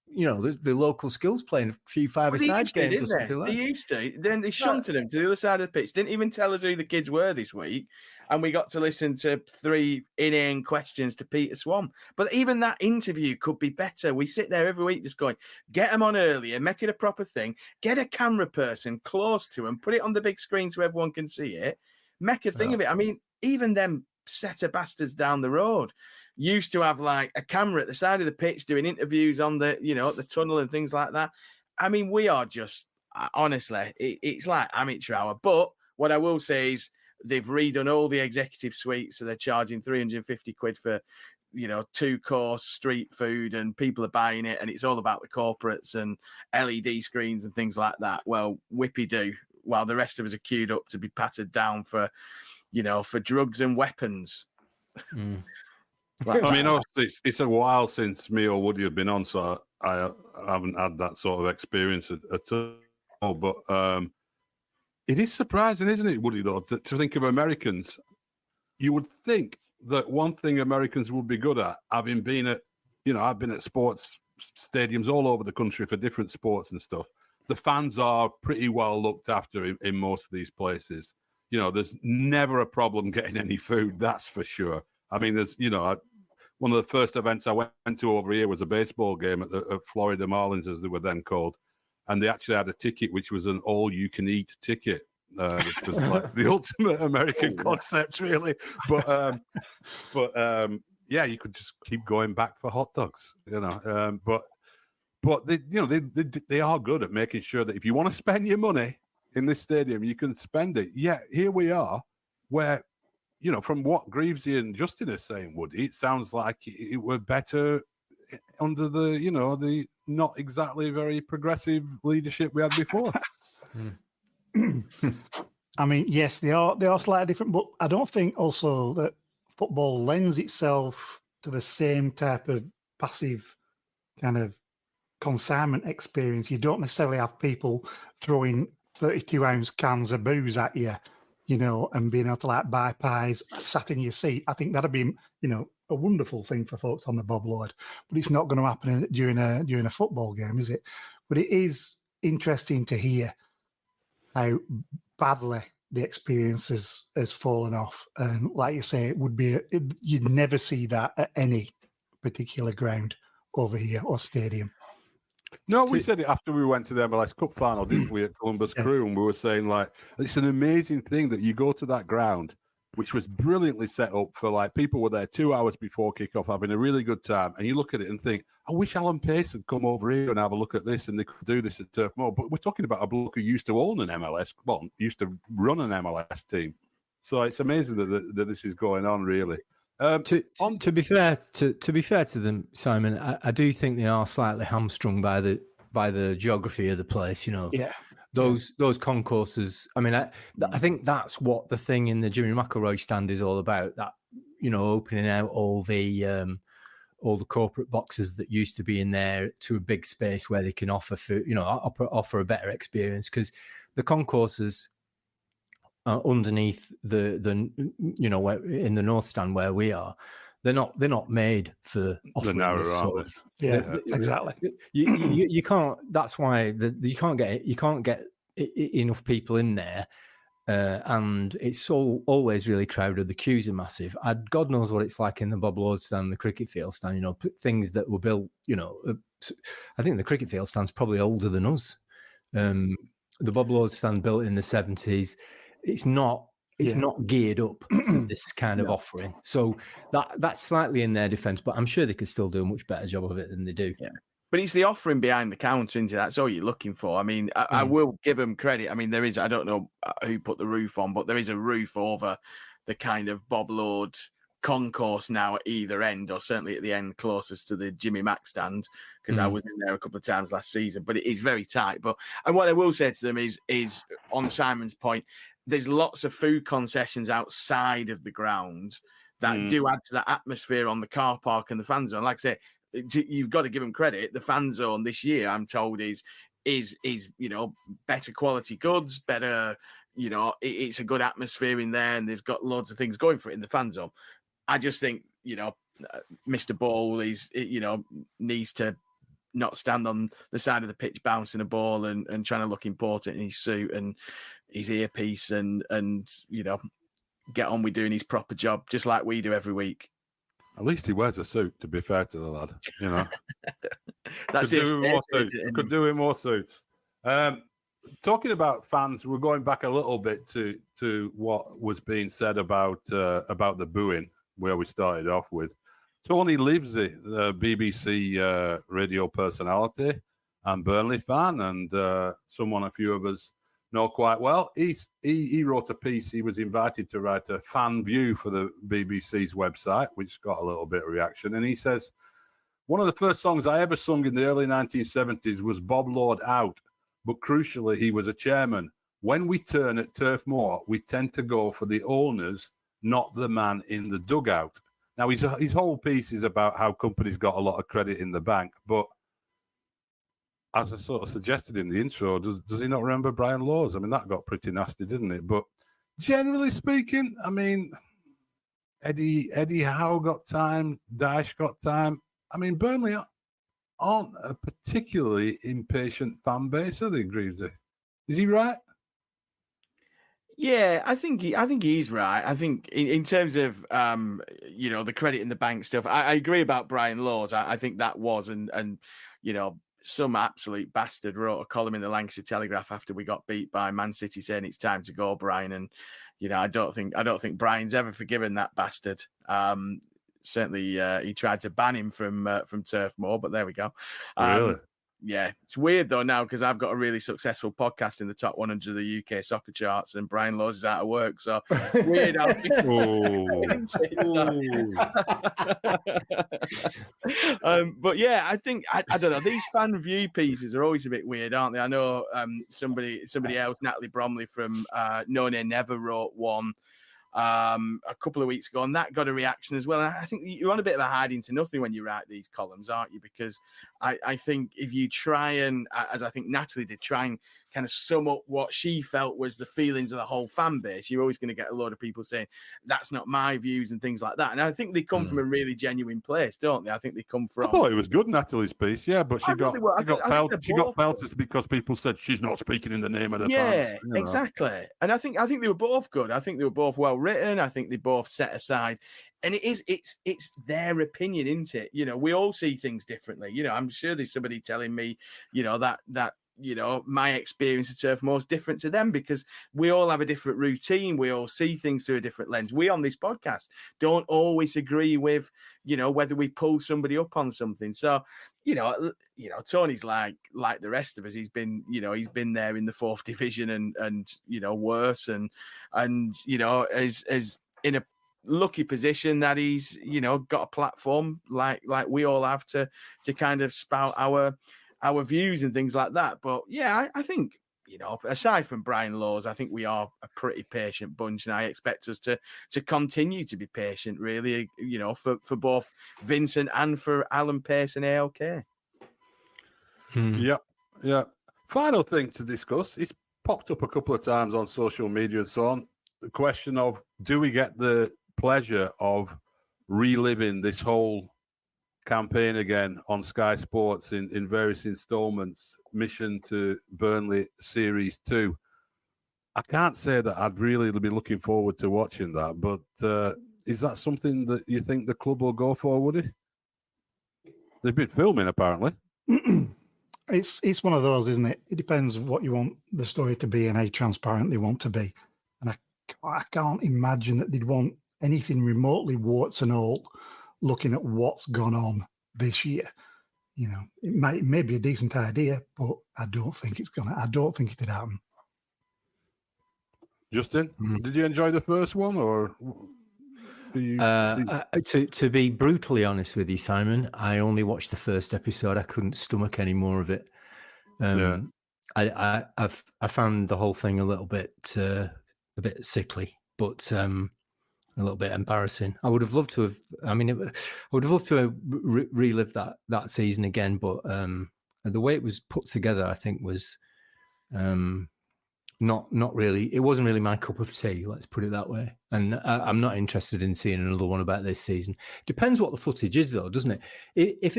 C: the local skills playing a few five-a-side games or something like that.
B: They used to. Then they shunted them to the other side of the pitch. Didn't even tell us who the kids were this week. And we got to listen to 3 inane questions to Peter Swan. But even that interview could be better. We sit there every week just going, get them on earlier, make it a proper thing, get a camera person close to them, put it on the big screen so everyone can see it, make a thing of it. I mean, even them setter bastards down the road used to have like a camera at the side of the pitch doing interviews on the, the tunnel and things like that. I mean, we are just, honestly, it's like amateur hour. But what I will say is they've redone all the executive suites. So they're charging 350 quid for, 2-course street food, and people are buying it. And it's all about the corporates and LED screens and things like that. Well, whippy do, while the rest of us are queued up to be patted down for, for drugs and weapons.
A: I mean, it's a while since me or Woody have been on, so I haven't had that sort of experience at all. But it is surprising, isn't it, Woody, though, to think of Americans. You would think that one thing Americans would be good at, having been at, I've been at sports stadiums all over the country for different sports and stuff. The fans are pretty well looked after in most of these places. There's never a problem getting any food, that's for sure. I mean, there's, one of the first events I went to over here was a baseball game at the Florida Marlins, as they were then called. And they actually had a ticket, which was an all-you-can-eat ticket, which was like the ultimate American concept, really. But you could just keep going back for hot dogs, But they are good at making sure that if you want to spend your money in this stadium, you can spend it. Yeah, here we are, where, from what Greavesy and Justin are saying, Woody, it sounds like it were better under the, the not exactly very progressive leadership we had before.
D: I mean, yes, they are slightly different, but I don't think also that football lends itself to the same type of passive kind of consignment experience. You don't necessarily have people throwing 32-ounce cans of booze at you, and being able to buy pies sat in your seat. I think that'd be, a wonderful thing for folks on the Bob Lord, but it's not going to happen during a football game, is it? But it is interesting to hear how badly the experience has fallen off. And like you say, you'd never see that at any particular ground over here or stadium.
A: No, we said it after we went to the MLS Cup final, didn't we, at Columbus
D: Yeah.
A: Crew? And we were saying, like, it's an amazing thing that you go to that ground, which was brilliantly set up for, like, people were there 2 hours before kickoff having a really good time. And you look at it and think, I wish Alan Pace had come over here and have a look at this and they could do this at Turf Moor. But we're talking about a bloke who used to own an MLS, well, used to run an MLS team. So it's amazing that this is going on, really.
C: To be fair to them, Simon, I do think they are slightly hamstrung by the geography of the place. You know, those concourses. I mean, I think that's what the thing in the Jimmy McElroy stand is all about. That, you know, opening out all the corporate boxes that used to be in there to a big space where they can offer food, you know, offer a better experience, because the concourses underneath the you know, where, in the north stand where we are, they're not made for offering this sort of,
D: exactly.
C: You can't. That's why you can't get enough people in there, and it's always really crowded. The queues are massive. God knows what it's like in the Bob Lord stand, the cricket field stand. You know, things that were built. You know, I think the cricket field stand's probably older than us. The Bob Lord stand built in the 70s. It's not geared up for this kind of offering. So that's slightly in their defense, but I'm sure they could still do a much better job of it than they do.
B: Yeah. But it's the offering behind the counter, isn't it? That's all you're looking for. I mean, I will give them credit. I mean, there is, I don't know who put the roof on, but there is a roof over the kind of Bob Lord concourse now at either end, or certainly at the end closest to the Jimmy Mack stand, because I was in there a couple of times last season, but it is very tight. And what I will say to them is on Simon's point, there's lots of food concessions outside of the ground that do add to that atmosphere on the car park and the fan zone. Like I say, you've got to give them credit. The fan zone this year, I'm told, is you know, better quality goods, better, you know, it's a good atmosphere in there, and they've got loads of things going for it in the fan zone. I just think, you know, Mr. Ball needs to not stand on the side of the pitch bouncing a ball and trying to look important in his suit and his earpiece and you know, get on with doing his proper job, just like we do every week.
A: At least he wears a suit, to be fair to the lad. You know,
B: that's
A: could
B: it.
A: do with more suits. Could do with more suits. Talking about fans, we're going back a little bit to what was being said about the booing, where we started off with. Tony Livesey, the BBC radio personality and Burnley fan, and someone a few of us know quite well. He wrote a piece. He was invited to write a fan view for the BBC's website, which got a little bit of reaction. And he says, one of the first songs I ever sung in the early 1970s was Bob Lord Out, but crucially, he was a chairman. When we turn at Turf Moor, we tend to go for the owners, not the man in the dugout. Now, his whole piece is about how companies got a lot of credit in the bank, but as I sort of suggested in the intro, does he not remember Brian Laws? I mean, that got pretty nasty, didn't it? But generally speaking, I mean, Eddie Howe got time, Daesh got time. I mean, Burnley aren't a particularly impatient fan base, are they, Greavesy? Is he right?
B: Yeah, I think he's right. I think in terms of you know, the credit in the bank stuff, I agree about Brian Laws. I think that was and you know, some absolute bastard wrote a column in the Lancashire Telegraph after we got beat by Man City saying it's time to go, Brian. And you know, I don't think Brian's ever forgiven that bastard. Certainly, he tried to ban him from Turf Moor, but there we go.
A: Really?
B: Yeah, it's weird though now because I've got a really successful podcast in the top 100 of the UK soccer charts, and Brian Laws is out of work. So weird how but yeah, I think I don't know. These fan review pieces are always a bit weird, aren't they? I know somebody else, Natalie Bromley from No Nay Never, wrote one a couple of weeks ago, and that got a reaction as well. And I think you're on a bit of a hiding to nothing when you write these columns, aren't you? Because I think if you try and, as I think Natalie did, try and kind of sum up what she felt was the feelings of the whole fan base, you're always going to get a lot of people saying that's not my views and things like that. And I think they come from a really genuine place, don't they? I think they come from.
A: I thought it was good, Natalie's piece, yeah, but she got pelted because people said she's not speaking in the name of the fans.
B: Yeah, exactly. And I think they were both good. I think they were both well written. I think they both set aside. And it's their opinion, isn't it? You know, we all see things differently. You know, I'm sure there's somebody telling me, you know, that you know, my experience of Turf Moor is different to them because we all have a different routine. We all see things through a different lens. We on this podcast don't always agree with, you know, whether we pull somebody up on something. So, you know, Tony's like the rest of us. He's been there in the 4th division and you know, worse and you know, is in a lucky position that he's, you know, got a platform like we all have to kind of spout our views and things like that. But yeah, I think, you know, aside from Brian Laws, I think we are a pretty patient bunch, and I expect us to continue to be patient, really, you know, for both Vincent and for Alan Pace and ALK.
A: Yeah. Final thing to discuss. It's popped up a couple of times on social media and so on. The question of, do we get the pleasure of reliving this whole campaign again on Sky Sports in various installments, Mission to Burnley Series 2. I can't say that I'd really be looking forward to watching that, but is that something that you think the club will go for, Woody? They've been filming, apparently.
D: It's one of those, isn't it? It depends what you want the story to be and how transparent they want to be. And I can't imagine that they'd want anything remotely warts and all looking at what's gone on this year. You know, it may be a decent idea, but I don't think it'd happen.
A: Justin, did you enjoy the first one, or
C: to be brutally honest with you, Simon, I only watched the first episode. I couldn't stomach any more of it. I found the whole thing a little bit sickly, but a little bit embarrassing. I would have loved to have. I mean, I would have loved to have relived that season again. But the way it was put together, I think, was not really. It wasn't really my cup of tea. Let's put it that way. And I'm not interested in seeing another one about this season. Depends what the footage is, though, doesn't it? If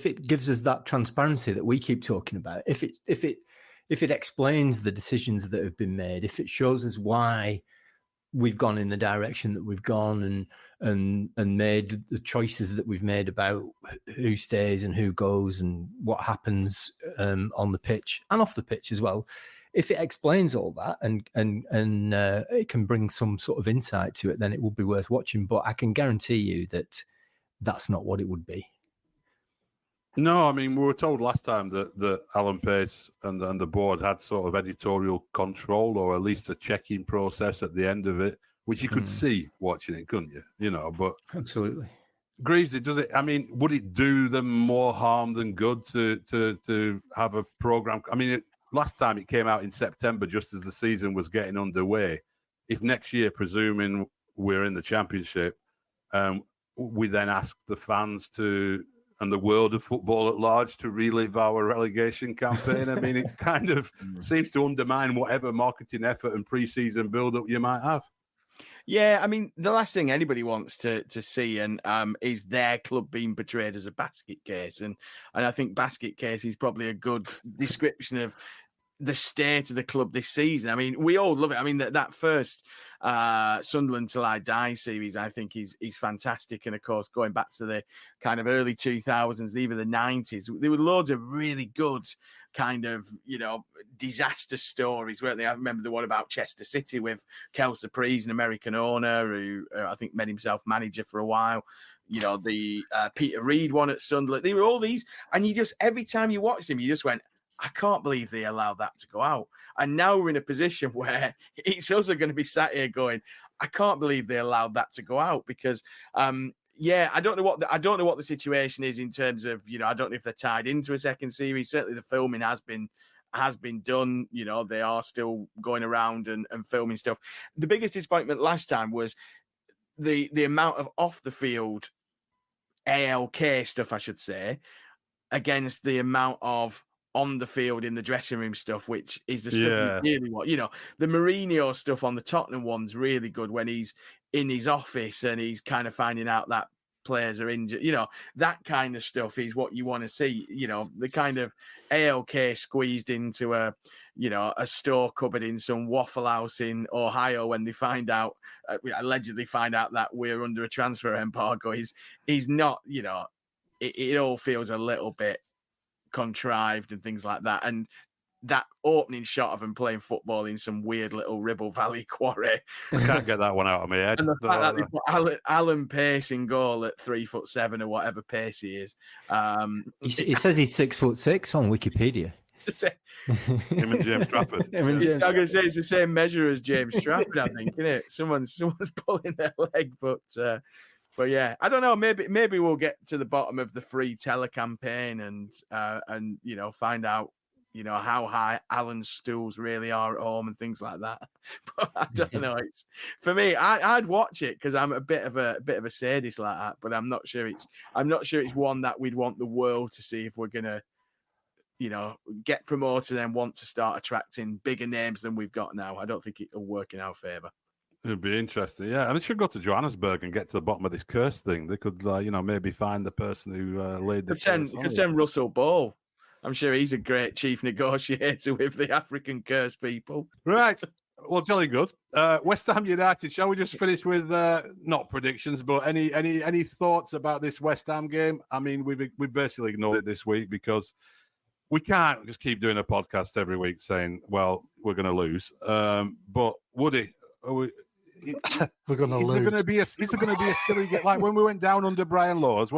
C: it gives us that transparency that we keep talking about, if it explains the decisions that have been made, if it shows us why we've gone in the direction that we've gone and made the choices that we've made about who stays and who goes and what happens on the pitch and off the pitch as well. If it explains all that and it can bring some sort of insight to it, then it will be worth watching. But I can guarantee you that that's not what it would be.
A: No, I mean, we were told last time that Alan Pace and the board had sort of editorial control, or at least a checking process at the end of it, which you could see watching it, couldn't you? You know, but
C: absolutely.
A: Greaves, I mean, would it do them more harm than good to have a program? I mean, last time it came out in September, just as the season was getting underway. If next year, presuming we're in the Championship, we then ask the fans and the world of football at large to relive our relegation campaign. I mean, it kind of seems to undermine whatever marketing effort and pre-season build-up you might have.
B: Yeah, I mean, the last thing anybody wants to see is their club being portrayed as a basket case. And I think basket case is probably a good description of the state of the club this season. I mean, we all love it. I mean, that first Sunderland Till I Die series, I think is fantastic. And of course, going back to the kind of early 2000s, even the 90s, there were loads of really good kind of, you know, disaster stories, weren't they? I remember the one about Chester City with Kel Surprise, an American owner who I think made himself manager for a while. You know, the Peter Reid one at Sunderland. They were all these, and you just, every time you watched them, you just went, I can't believe they allowed that to go out. And now we're in a position where it's also going to be sat here going, I can't believe they allowed that to go out because, I don't know what the situation is in terms of, you know, I don't know if they're tied into a second series. Certainly the filming has been done. You know, they are still going around and filming stuff. The biggest disappointment last time was the amount of off the field ALK stuff, I should say, against the amount of on the field in the dressing room stuff, which is the stuff you really want. You know, the Mourinho stuff on the Tottenham one's really good when he's in his office and he's kind of finding out that players are injured. You know, that kind of stuff is what you want to see. You know, the kind of ALK squeezed into a store cupboard in some Waffle House in Ohio when they allegedly find out that we're under a transfer embargo. He's not, you know, it all feels a little bit contrived and things like that. And that opening shot of him playing football in some weird little Ribble Valley quarry.
A: I can't get that one out of my head.
B: And the fact that they put Alan Pace in goal at 3'7" or whatever pace he is.
C: He says he's 6'6" on Wikipedia.
A: Him and James Trafford.
B: I'm going to say it's the same measure as James Trafford, I think, isn't it? Someone's pulling their leg, but yeah, I don't know. Maybe we'll get to the bottom of the free telecampaign and you know, find out, you know, how high Alan's stools really are at home and things like that. But I don't know. It's for me. I'd watch it because I'm a bit of a sadist like that. But I'm not sure it's one that we'd want the world to see if we're gonna, you know, get promoted and want to start attracting bigger names than we've got now. I don't think it'll work in our favour.
A: It'd be interesting, yeah. And they should go to Johannesburg and get to the bottom of this curse thing. They could, you know, maybe find the person who laid the curse.
B: Could send Russell Ball. I'm sure he's a great chief negotiator with the African curse people.
A: Right. Well, jolly good. West Ham United. Shall we just finish with not predictions, but any thoughts about this West Ham game? I mean, we've basically ignored it this week because we can't just keep doing a podcast every week saying, "Well, we're going to lose." But Woody,
D: we're going to lose.
A: Is there going to be a silly game like when we went down under Brian Laws?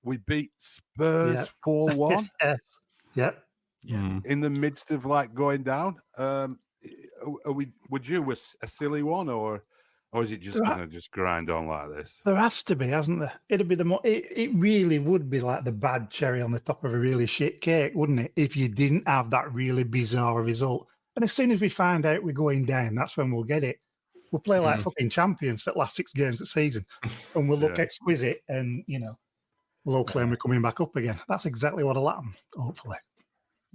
A: We beat Spurs 4-1.
D: Yes. Yep.
B: Yeah.
A: In the midst of like going down. Would you a silly one or is it just going to just grind on like this?
D: There has to be, hasn't there? It'd be it really would be like the bad cherry on the top of a really shit cake, wouldn't it? If you didn't have that really bizarre result. And as soon as we find out we're going down, that's when we'll get it. We'll play like fucking champions for the last 6 games of the season, and we'll look exquisite, and you know, we'll all claim we're coming back up again. That's exactly what'll happen, hopefully.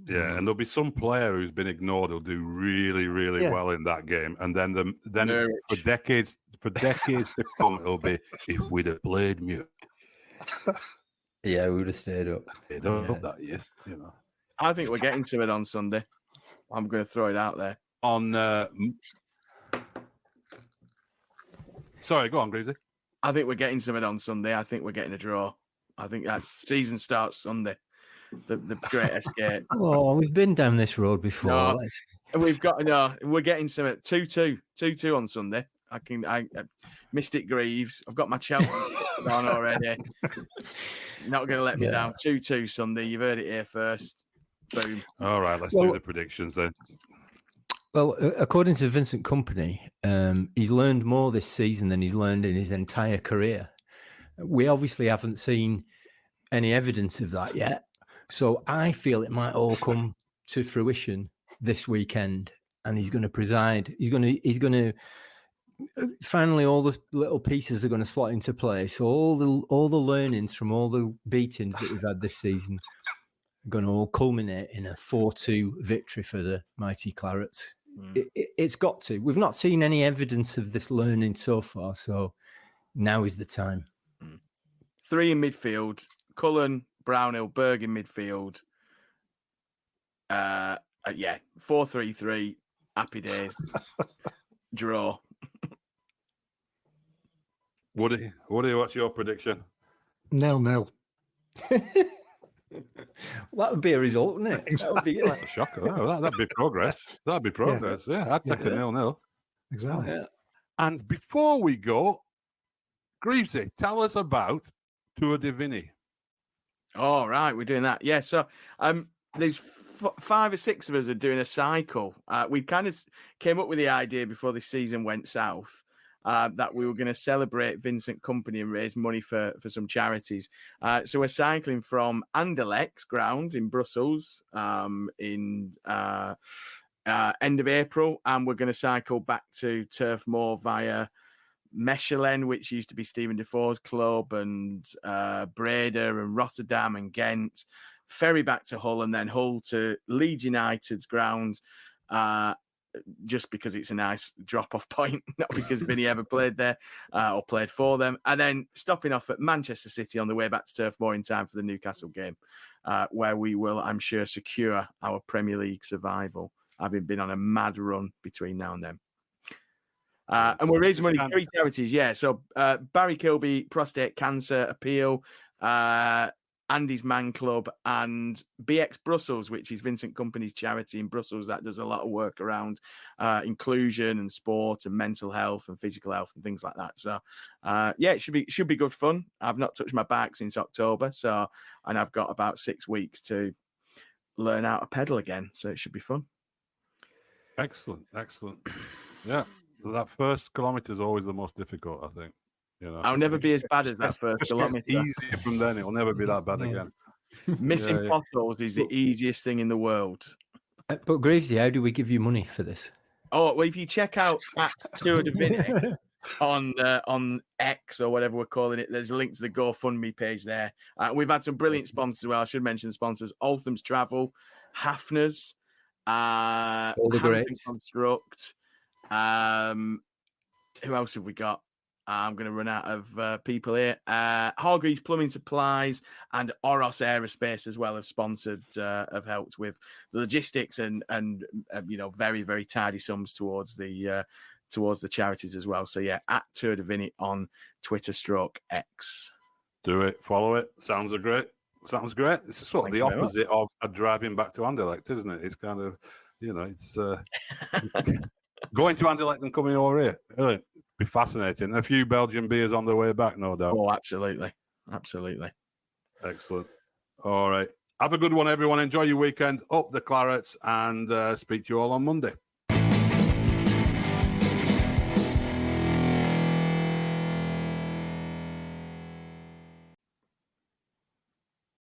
A: Yeah, and there'll be some player who's been ignored who'll do really, really well in that game, and then for decades to come, it'll be if we'd have played Muir.
C: Yeah, we would have stayed up.
A: That year, you know.
B: I think we're getting to it on Sunday. I'm going to throw it out there.
A: Sorry, go on, Greasy.
B: I think we're getting something on Sunday. I think we're getting a draw. I think that season starts Sunday. The Great Escape.
C: Oh, we've been down this road before.
B: No, we're getting some 2-2 on Sunday. I Mystic Greaves. I've got my Chelsea on already. Not going to let me down. 2-2 Sunday. You've heard it here first. Boom.
A: All right, let's do the predictions then.
C: Well, according to Vincent Kompany, he's learned more this season than he's learned in his entire career. We obviously haven't seen any evidence of that yet. So I feel it might all come to fruition this weekend, and he's going to preside. He's going to finally, all the little pieces are going to slot into place. So all the learnings from all the beatings that we've had this season are going to all culminate in a 4-2 victory for the mighty Clarets. It's got to. We've not seen any evidence of this learning so far, so now is the time.
B: 3 in midfield: Cullen, Brownhill, Berg in midfield. 4-3-3. Happy days. Draw.
A: Woody, what's your prediction?
D: 0-0.
C: Well, that would be a result, wouldn't it? That would be
A: a shocker. That'd be progress. That'd be progress. Yeah, I'd take a 0-0.
D: Exactly.
C: Yeah.
A: And before we go, Greavesy, tell us about Tour de Vinny.
B: All right, we're doing that. Yeah, so there's 5 or 6 of us are doing a cycle. We kind of came up with the idea before the season went south that we were going to celebrate Vincent Kompany and raise money for some charities. So we're cycling from Anderlecht's ground in Brussels in end of April, and we're going to cycle back to Turf Moor via Mechelen, which used to be Stephen Defoe's club, and Breda and Rotterdam and Ghent, ferry back to Hull, and then Hull to Leeds United's ground, just because it's a nice drop-off point, not because Vinny ever played there or played for them. And then stopping off at Manchester City on the way back to Turf Moor in time for the Newcastle game, where we will, I'm sure, secure our Premier League survival, having been on a mad run between now and then. And we're raising money for 3 charities, yeah. So Barry Kilby, prostate cancer appeal, Andy's Man Club, and BX Brussels, which is Vincent Company's charity in Brussels that does a lot of work around inclusion and sport and mental health and physical health and things like that. So yeah, it should be good fun. I've not touched my bike since October, and I've got about 6 weeks to learn how to pedal again, so it should be fun.
A: Excellent. Yeah. That first kilometre is always the most difficult, I think. You know,
B: I'll never be as bad as that first kilometre.
A: Easier from then; it'll never be that bad again.
B: Missing potholes is the easiest thing in the world.
C: But Gravesy, how do we give you money for this?
B: Oh well, if you check out at Tour de Vinny on X or whatever we're calling it, there's a link to the GoFundMe page there. We've had some brilliant sponsors as well. I should mention the sponsors: Altham's Travel, Hafner's,
C: all the greats.
B: Construct. Who else have we got? I'm going to run out of people here. Hargreaves Plumbing Supplies and Oros Aerospace as well have sponsored, have helped with the logistics and very, very tidy sums towards the charities as well. So yeah, at Tour de Vinny on Twitter /X.
A: Do it, follow it. Sounds great. It's sort of the opposite of a driving back to Anderlecht, isn't it? It's kind of, it's going to Anderlecht and coming over here. Really be fascinating. A few Belgian beers on the way back, no doubt.
B: Oh, absolutely.
A: Excellent. All right. Have a good one, everyone. Enjoy your weekend. Up the Clarets, and speak to you all on Monday.